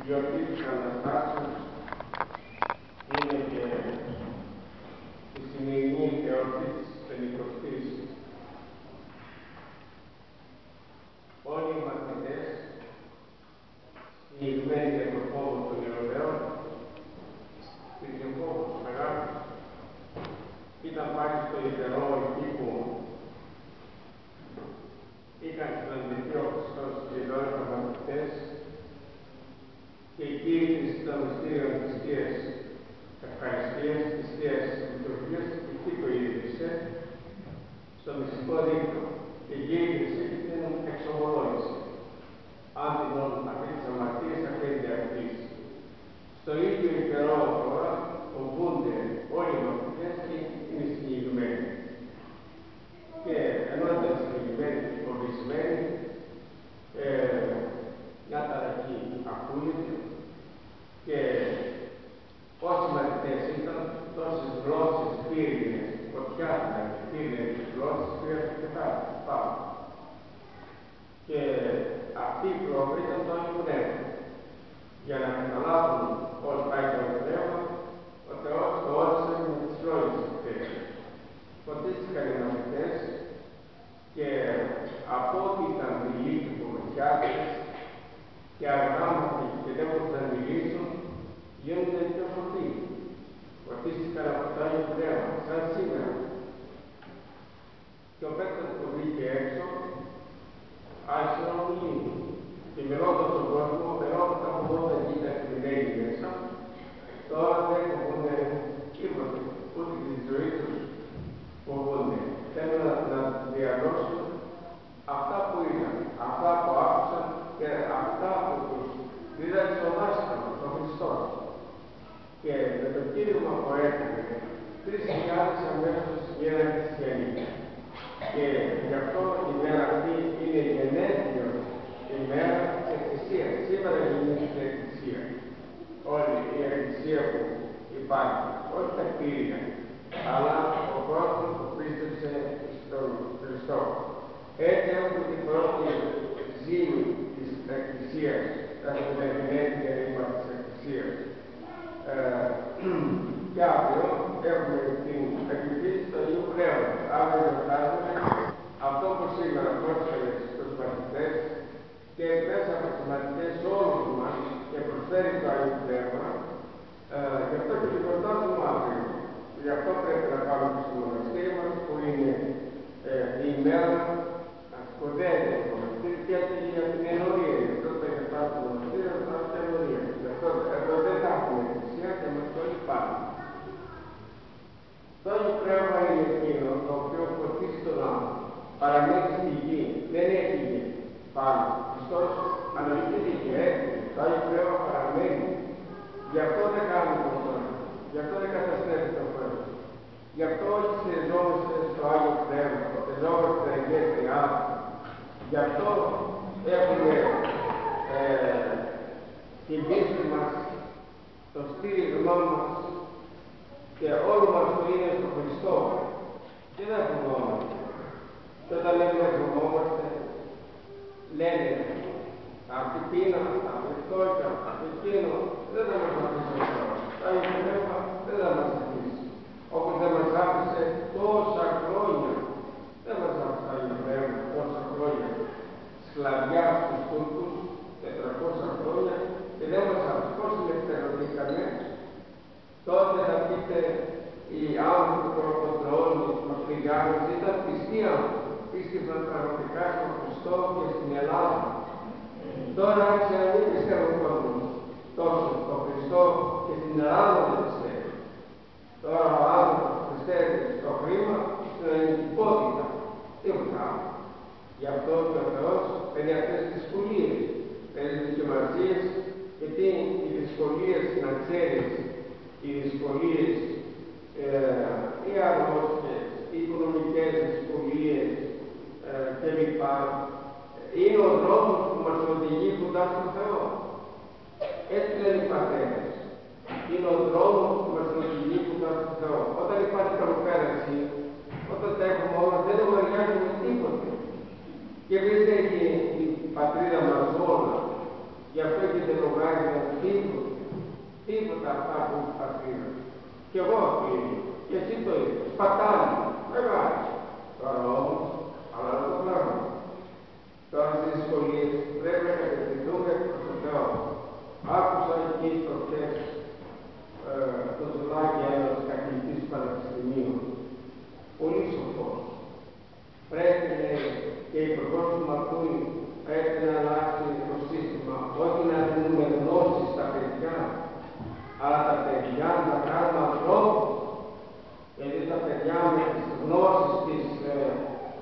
γιορτή της Αναστάσεως είναι και η σημερινή εορτή της Πεντηκοστής. Όλοι οι μαθητές, συνηγμένοι από το φόβο των Ιουδαίων, υπήρχε φόβος μεγάλος. Ήταν πάλι στο ιερό εκεί που είχαν συναντηθεί ο Χριστός και οι 12 μαθητές και η κήρυξη των μυστήριων της Θείας Ευχαριστίας, της Θείας Λειτουργίας, εκεί το ίδρυσε στο μυστικό δίκτυο και γύρισε την εξομολόγηση. Αν την αυτή της αμαρτίας αφήνεται αυτής. Στο ίδιο καιρό τώρα φοβούνται όλοι οι μαθητές και είναι συνηγμένοι. Και ενώ ήταν συνηγμένοι και φοβισμένοι, μια ταραχή ακούγεται και όσοι μαθητές ήταν, τόσες γλώσσες πύρινες, φωτιά δηλαδή, πύρινες γλώσσες πήραν και πάνω. Και αυτή η πρόβα ήταν το Άγιο Πνεύμα. Για να καταλάβουν πώς πάει το Άγιο Πνεύμα, ο Θεός το όρισε με τις λόγες αυτές. Φωτίστηκαν οι μαθητές και από ό,τι ήταν δειλοί και φοβετιάτες και αγράμματοι και δεν μπορούσαν να μιλήσουν, γίνονται πιο σοφοί. Φωτίστηκαν από το Άγιο Πνεύμα, σαν σήμερα. Και ο Πέτρος που βγήκε έξω, άρχισε να μιλεί. Και μιλώντας τον κόσμο, μιλώντας τα φοβόντα και ήταν κρυμμένοι μέσα, τώρα δεν φοβούνται τίποτε, ούτε τη ζωή τους φοβούνται. Θέλουν να διαλώσουν αυτά που είδαν, αυτά που άκουσαν και αυτά που τους δίδαξε ο δάσκαλος, ο Χριστός. Και με το κήρυγμα που έκανε, 3.000 αμέσως γίνανε χριστιανοί. Και γι' αυτό η μέρα αυτή είναι γενέθλιο η μέρα της Εκκλησίας. Σήμερα γεννήθηκε η Εκκλησία. Όλη η Εκκλησία που υπάρχει, όχι τα κτίρια, αλλά ο κόσμος που πίστεψε στον Χριστό. Έτσι έχουμε την πρώτη ζήμη της Εκκλησίας, έχουμε τα γενέθλια είπα της Εκκλησίας. Και αύριο έχουμε την εκκλησία του Αγίου Πνεύματος. Αύριο γιορτάζουμε αυτό που σήμερα πρόσφερε στους μαθητές και μέσα από τους μαθητές όλους μας και προσφέρει το Αγίο Πνεύμα. Γι' αυτό και γιορτάζουμε αύριο. Γι' αυτό πρέπει να πάμε στο μοναστήρι μας που είναι η ημέρα σπουδαία για το μοναστήρι και για την ενορία. Γι' αυτό θα γιορτάζουμε το μοναστήρι, θα πάμε στην ενορία. Γι' αυτό εδώ δεν θα έχουμε εκκλησία και μας το υπάρχει. Το Άγιο Πνεύμα είναι εκείνο το οποίο φωτίσει τον άνθρωπο. Παραμένει στη γη, δεν έφυγε πάνω. Χριστός αναστήθηκε και έφυγε. Το Άγιο Πνεύμα παραμένει. Γι' αυτό δεν κάνουμε τον κόσμο. Γι' αυτό δεν καταστρέφει τον κόσμο. Γι' αυτό όλοι στηριζόμαστε στο Άγιο Πνεύμα, στηριζόμαστε στην Αγία Τριάδα. Γι' αυτό έχουμε την πίστη μας, το στήριγμά μας και όλο μας το είναι στο Χριστό. Και δεν φοβόμαστε. Και όταν λέμε να φοβόμαστε, λένε αυτή πείνα, αυτή φτώχεια, αυτή εκείνο, δεν θα μας αφήσει ο Θεός. Το Άγιο Πνεύμα δεν θα μας αφήσει. Όπως δεν μας άφησε τόσα χρόνια. Δεν μας άφησε το Άγιο Πνεύμα τόσα χρόνια. Σκλαβιά στους Τούρκους, 400 χρόνια και δεν μας άφησε. Πώς ελευθερωθήκαμε. Τότε θα πείτε οι άνθρωποι των Ορθοδοξών, οι Μακρυγιάννες ήταν πιστοί άνθρωποι. Πίστευαν πραγματικά στον Χριστό και στην Ελλάδα. Τώρα άρχισε να μην πιστεύω ο κόσμος τόσο στον Χριστό και στην Ελλάδα δεν πιστεύει. Τώρα ο άνθρωπος πιστεύει στο χρήμα, στην ελληνικότητα. Τίποτα άλλο. Γι' αυτό και ο Θεός παίρνει αυτές τις δυσκολίες. Παίρνει τις δοκιμασίες γιατί οι δυσκολίες να ξέρεις, οι δυσκολίες, οι αρρώστιες, οι οικονομικές δυσκολίες κλπ. Είναι ο δρόμος που μας οδηγεί κοντά στον Θεό. Έτσι λένε οι πατέρες. Είναι ο δρόμος που μας οδηγεί κοντά στον Θεό. Όταν υπάρχει καλοπέραση, όταν τα έχουμε όλα, δεν λογαριάζουμε τίποτε. Και εμείς έχει η πατρίδα μας όλα. Γι' αυτό και δεν λογάριζαν Και εγώ το ίδιο. Και εσύ το ίδιο. Σπατάλι. Μεγάλη. Τώρα όμως, αλλά το πράγμα. Τώρα στις δυσκολίες πρέπει να κατευθυνθούμε προς τον Θεό. Άκουσα εκεί προχθές το Ζουλάκι, ένας καθηγητής πανεπιστημίου. Πολύ σοφός. Πρέπει, λέει, και οι υπουργός του Μαρτούνη πρέπει να αλλάξει το σύστημα, όχι να δίνουμε γνώσεις στα παιδιά, αλλά τα παιδιά να τα κάνουμε ανθρώπους. Γιατί τα παιδιά με τις γνώσεις τις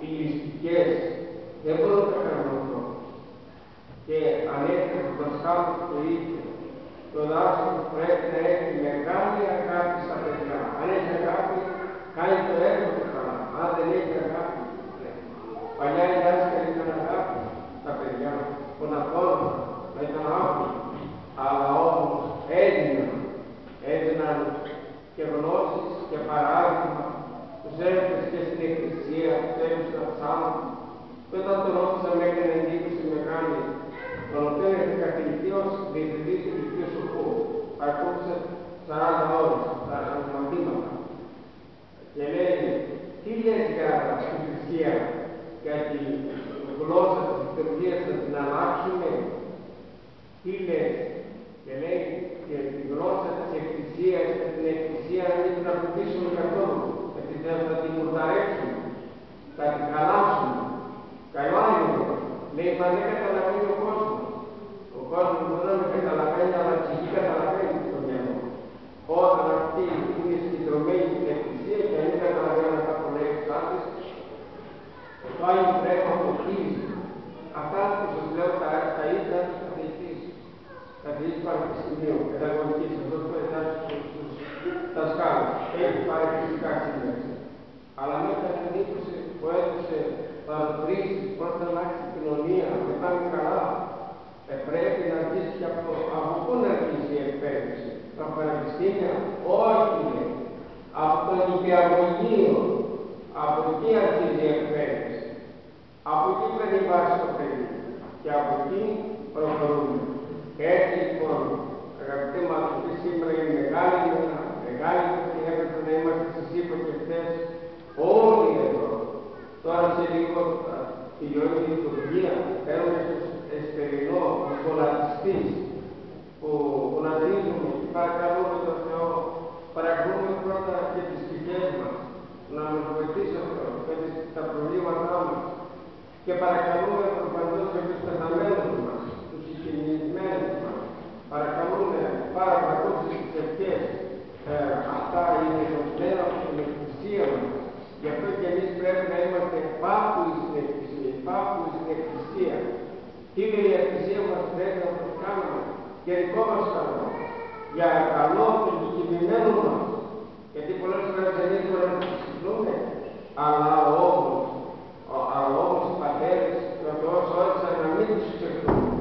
ηλιστικές δεν μπορούν να τα κάνουν ανθρώπους. Και ανέφερε ο δασκάλος το ίδιο. Το δάσκαλο πρέπει να έχει μεγάλη αγάπη στα παιδιά. Αν έχει αγάπη, κάνει το έργο του καλά. Αν δεν έχει αγάπη, παλιά οι δάσκαλοι είχαν αγάπη στα παιδιά, τον αγώνα, να ήταν άφηνοι. Αλλά όμως έδιναν και γνώσεις και παράδειγμα. Τους έρθες και στην εκκλησία, τους έρθες ψάχνουν. Και όταν τον ρώτησα με έκανε εντύπωση μεγάλη, τον οποίο είναι καθηγητή ως διευθυντής του Λυκείου Σοφού. Ακούσα 40 ώρες, τα μαθήματα. Και λέει, τι λες για τη θρησκεία, για τη γλώσσα της λειτουργίας να την αλλάξουμε? Τι λες? Και λέει, για τη γλώσσα της εκκλησίας και την εκκλησία να μην την ακουμπήσουμε καθόλου, γιατί θα την μουρταρέψουμε, θα την χαλάσουμε. Καλά είναι. Λέει, μα δεν καταλαβαίνει ο κόσμος. Ο κόσμος μπορεί να με καταλαβαίνει, αλλά η ψυχή καταλαβαίνει στο μυαλό. Όταν αυτοί είναι συγκεντρωμένοι στην εκκλησία και δεν καταλαβαίνουν αυτά που λέει ο Σάντης, το Άγιο Πνεύμα αποκτήσει. Αυτά που σας λέω τα ίδια του καθηγητής πανεπιστημίου, παιδαγωγικής, αυτός που εντάσσεται στους δασκάλους. Έχει πάρει φυσικά σύνταξη. Αλλά με έκανε εντύπωση που έδωσε παρατηρήσεις πώς θα αλλάξει η κοινωνία, να πάμε καλά. Πρέπει να αρχίσει και από πού να αρχίσει η εκπαίδευση? Τα πανεπιστήμια, όχι λέει. Από το νηπιαγωγείο, από εκεί αρχίζει η εκπαίδευση. Από εκεί πρέπει να βάσει το παιδί. Και από εκεί προχωρούμε. Έτσι λοιπόν, αγαπητοί μαθητοί, σήμερα είναι μεγάλη μέρα, μεγάλη γιατί έπρεπε να είμαστε, σας είπα και χθες, όλοι εδώ. Τώρα σε λίγο θα τελειώνει η λειτουργία, παίρνουμε στο εστερινό, τους γονατιστείς, που γονατίζουμε και παρακαλούμε τον Θεό, παρακαλούμε πρώτα και τις ψυχές μας, να μας βοηθήσει ο Θεός με τα προβλήματά μας και παρακαλούμε προφανώς και τους πεθαμένους μας, τους συγχυμισμένους μας, παρακαλούμε παρακαλούσεις τις ευχές, αυτά είναι δοσμένα από την εκκλησία μας. Γι' αυτό και εμείς πρέπει να είμαστε πάπουλοι στην εκκλησία, πάπουλοι στην εκκλησία. Τι λέει η εκκλησία μας πρέπει να το κάνουμε και δικό μας καλό, για καλό των δικαιωμένων μας. Γιατί πολλές φορές εμείς μπορούμε να τους συζητούμε, αλλά όμως οι πατέρες και ο Θεός όρισαν να μην τους ξεχνούμε.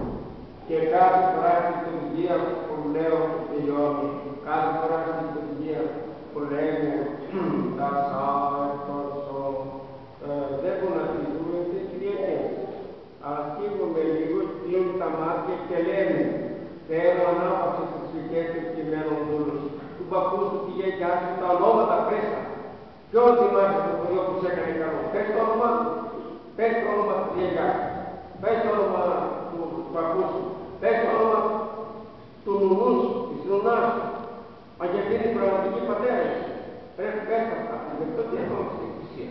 Και κάθε φορά στη λειτουργία που λέω τελειώνει, κάθε φορά στη λειτουργία που λέμε τα σάρτωσο, δεν μπορούμε να τηρούμε τις Κυριακές. Αλλά σκύβουμε λίγο, κλείνουν τα μάτια και λέμε θέλω ανάπαυση στις ψυχές των κειμένων δούλους, του παππούς του, τη γιαγιά σου, τα ονόματα πέσα. Ποιος θυμάσαι το χωριό που σε έκανε καλό? Πες το όνομα του, πες το όνομα του γιαγιά σου, πες το όνομα του παππού σου, πες το όνομα του νουνού σου, της νουνάς σου. Μα γιατί είναι οι πραγματικοί πατέρες. Πρέπει πες αυτά, γι' αυτό τι έχουμε στην εκκλησία.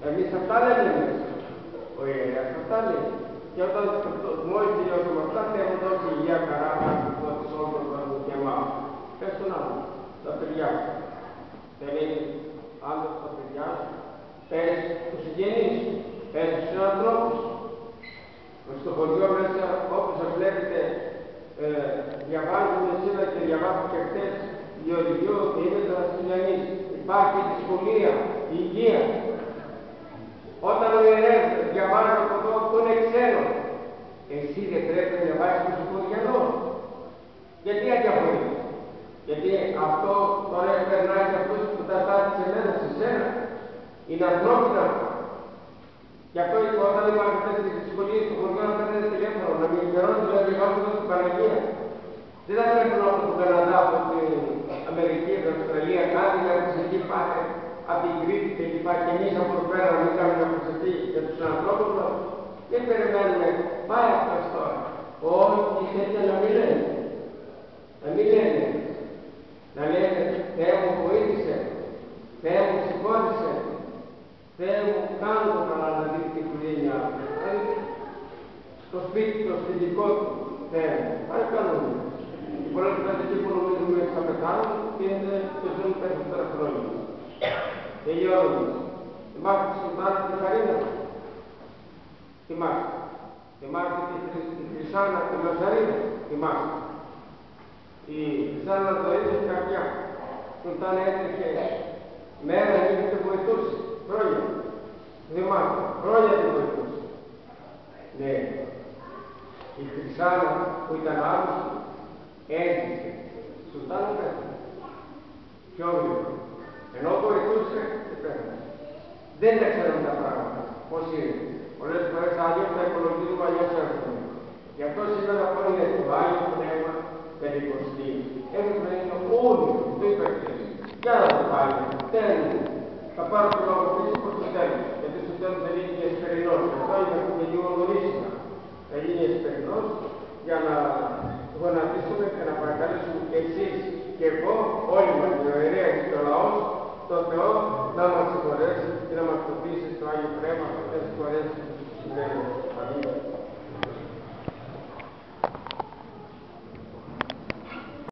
Εμείς αυτά λέμε μέσα. Ο ιερέας αυτά λέει. Και όταν μόλις τελειώσουμε αυτά, θέλω να δώσει υγεία χαρά να της όλων των κόσμων και εμάς. Πες τον άλλο, τα παιδιά σου. Δεν έχει άλλο στα παιδιά σου. Πες τους συγγενείς σου. Πες τους συνανθρώπους σου. Στο χωριό μέσα, όπως σας βλέπετε, διαβάζουμε σήμερα και διαβάζουμε και χτες Γεωργίου και είμαι Δραστηλιανής. Υπάρχει δυσκολία, υγεία. Όταν ο ιερέας διαβάζει από εδώ που είναι ξένο, εσύ δεν πρέπει να διαβάζεις το Συγχωριανό. Γιατί αδιαφορείς? Γιατί αυτό τώρα περνάει σε αυτούς που τα στάθησε μέσα σε σένα. Είναι ανθρώπινα αυτά. Γι' αυτό όταν υπάρχουν αυτές τις δυσκολίες στο χωριό να παίρνετε τηλέφωνο, να μην ενημερώνετε να διαβάζετε στην Παναγία. Δεν θα πρέπει να από τον Καναδά, από την Αμερική, την Αυστραλία, από την Κρήτη και λοιπά και εμείς από εδώ πέρα να μην κάνουμε προσευχή για τους ανθρώπους μας. Δεν περιμένουμε, πάει αυτός τώρα. Όχι, τέτοια να μην λένε. Να μην λένε. Να λένε, Θεέ μου βοήθησε, Θεέ μου σηκώθησε, Θεέ μου κάνω το καλά να δει την οικογένειά μου. Στο σπίτι του, στο δικό του, Θεέ μου. Παρακαλούμε. Και πολλές φορές εκεί που νομίζουμε θα πεθάνουν και ζουν περισσότερα χρόνια. Τελειώνουμε. Θυμάστε τη Σουλτάνα τη Χαρίνα. Θυμάστε. Θυμάστε τη Χρυσάνα τη Λοσαρίνα. Θυμάστε. Η Χρυσάνα το ίδιο καρδιά. Σουλτάνα έτρεχε μέρα νύχτα και βοηθούσε. Χρόνια. Θυμάστε. Χρόνια τη βοηθούσε. Ναι. Η Χρυσάνα που ήταν άρρωστη έζησε. Σουλτάνα πέθανε. Πιο γρήγορα. Ενώ βοηθούσε και πέθανε. Δεν τα ξέρουν τα πράγματα. Πώς είναι. Πολλές φορές αλλιώς τα υπολογίζουμε, αλλιώς έχουμε. Γι' αυτό σήμερα θα πω είναι το Άγιο Πνεύμα Πεντηκοστή. Έπρεπε να είναι όλοι το υπερκτήσει. Για να το πάλι. Τέλος. Θα πάρω το λόγο πίσω προς το τέλος. Γιατί στο τέλος θα γίνει και εσπερινός. Αυτό είναι και λίγο νωρίσιμα. Θα γίνει εσπερινός για να γονατίσουμε και να παρακαλέσουμε και εσείς και εγώ, όλοι μας, οι ιερέες και ο λαός, τον Θεό να μας συγχωρέσει και να μας προτίσει στο Άγιο Πνεύμα, να συγχωρέσει στους